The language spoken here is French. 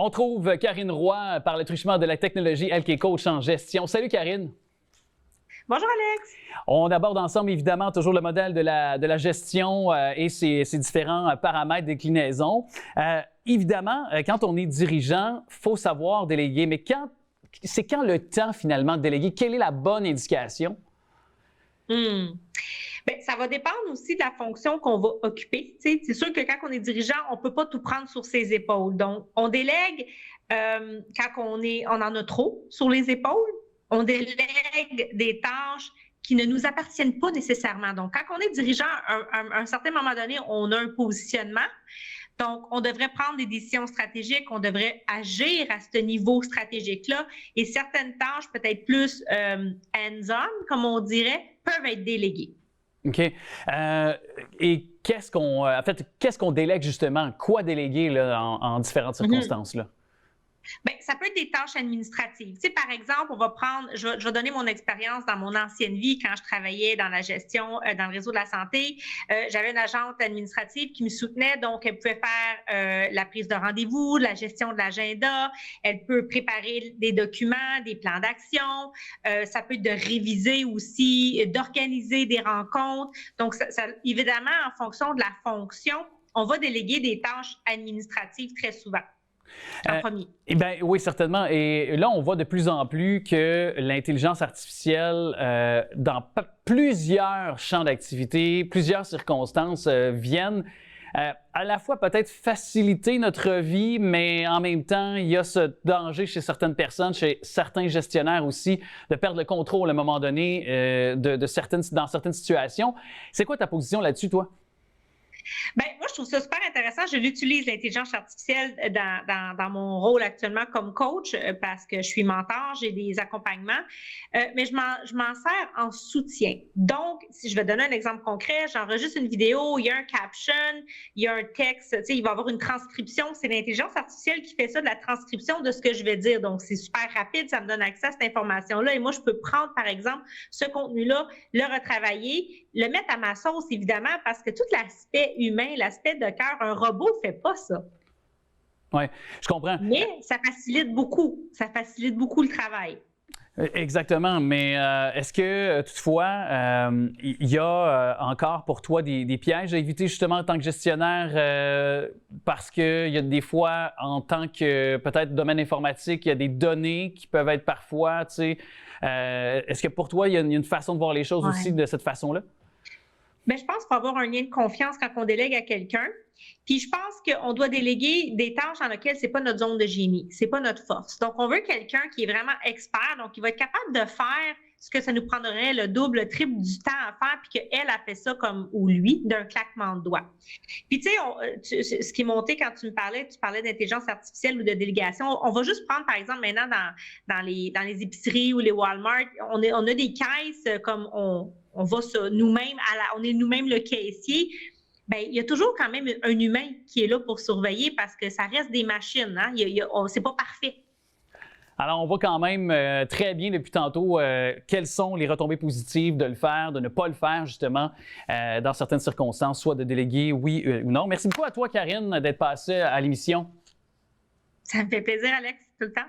On trouve Karine Roy par le truchement de la technologie, elle qui est coach en gestion. Salut Karine. Bonjour Alex. On aborde ensemble évidemment toujours le modèle de la gestion et ses différents paramètres, déclinaisons. Évidemment, quand on est dirigeant, il faut savoir déléguer. Mais c'est quand le temps finalement de déléguer? Quelle est la bonne indication? Bien, ça va dépendre aussi de la fonction qu'on va occuper. C'est sûr que quand on est dirigeant, on ne peut pas tout prendre sur ses épaules. Donc, on délègue quand on en a trop sur les épaules. On délègue des tâches qui ne nous appartiennent pas nécessairement. Donc, quand on est dirigeant, à un certain moment donné, on a un positionnement. Donc, on devrait prendre des décisions stratégiques, on devrait agir à ce niveau stratégique-là. Et certaines tâches, peut-être plus hands-on, comme on dirait, peuvent être déléguées. OK. Et qu'est-ce qu'on délègue justement? Quoi déléguer là, en différentes circonstances? Là? Bien, ça peut être des tâches administratives. Tu sais, par exemple, je vais donner mon expérience dans mon ancienne vie quand je travaillais dans la gestion, dans le réseau de la santé. J'avais une agente administrative qui me soutenait, donc elle pouvait faire la prise de rendez-vous, la gestion de l'agenda, elle peut préparer des documents, des plans d'action, ça peut être de réviser aussi, d'organiser des rencontres. Donc, évidemment, en fonction de la fonction, on va déléguer des tâches administratives très souvent. Oui, certainement. Et là, on voit de plus en plus que l'intelligence artificielle, dans plusieurs champs d'activité, plusieurs circonstances, viennent à la fois peut-être faciliter notre vie, mais en même temps, il y a ce danger chez certaines personnes, chez certains gestionnaires aussi, de perdre le contrôle à un moment donné dans certaines situations. C'est quoi ta position là-dessus, toi? Bien, moi, je trouve ça super intéressant. Je l'utilise, l'intelligence artificielle, dans mon rôle actuellement comme coach parce que je suis mentor, j'ai des accompagnements, mais je m'en sers en soutien. Donc, si je vais donner un exemple concret, j'enregistre une vidéo, il y a un caption, il y a un texte, tu sais, il va y avoir une transcription. C'est l'intelligence artificielle qui fait ça, de la transcription de ce que je vais dire. Donc, c'est super rapide, ça me donne accès à cette information-là. Et moi, je peux prendre, par exemple, ce contenu-là, le retravailler, le mettre à ma sauce, évidemment, parce que tout l'aspect humain, l'aspect de cœur, un robot ne fait pas ça. Oui, je comprends. Mais ça facilite beaucoup. Ça facilite beaucoup le travail. Exactement, mais est-ce que toutefois, il y a encore pour toi des pièges à éviter justement en tant que gestionnaire parce qu'il y a des fois, en tant que peut-être domaine informatique, il y a des données qui peuvent être parfois, tu sais, est-ce que pour toi, il y a une façon de voir les choses aussi de cette façon-là? Bien, je pense qu'il faut avoir un lien de confiance quand on délègue à quelqu'un. Puis je pense qu'on doit déléguer des tâches dans lesquelles ce n'est pas notre zone de génie, ce n'est pas notre force. Donc, on veut quelqu'un qui est vraiment expert, donc qui va être capable de faire ce que ça nous prendrait le double, le triple du temps à faire, puis qu'elle a fait ça comme, ou lui, d'un claquement de doigts. Puis tu sais, ce qui est monté quand tu parlais d'intelligence artificielle ou de délégation, on va juste prendre, par exemple, maintenant dans les épiceries ou les Walmart, on a des caisses comme on va nous-mêmes, on est nous-mêmes le caissier. Bien, il y a toujours quand même un humain qui est là pour surveiller parce que ça reste des machines. Hein? C'est pas parfait. Alors, on voit quand même très bien depuis tantôt quelles sont les retombées positives de le faire, de ne pas le faire, justement, dans certaines circonstances, soit de déléguer oui ou non. Merci beaucoup à toi, Karine, d'être passée à l'émission. Ça me fait plaisir, Alex, tout le temps.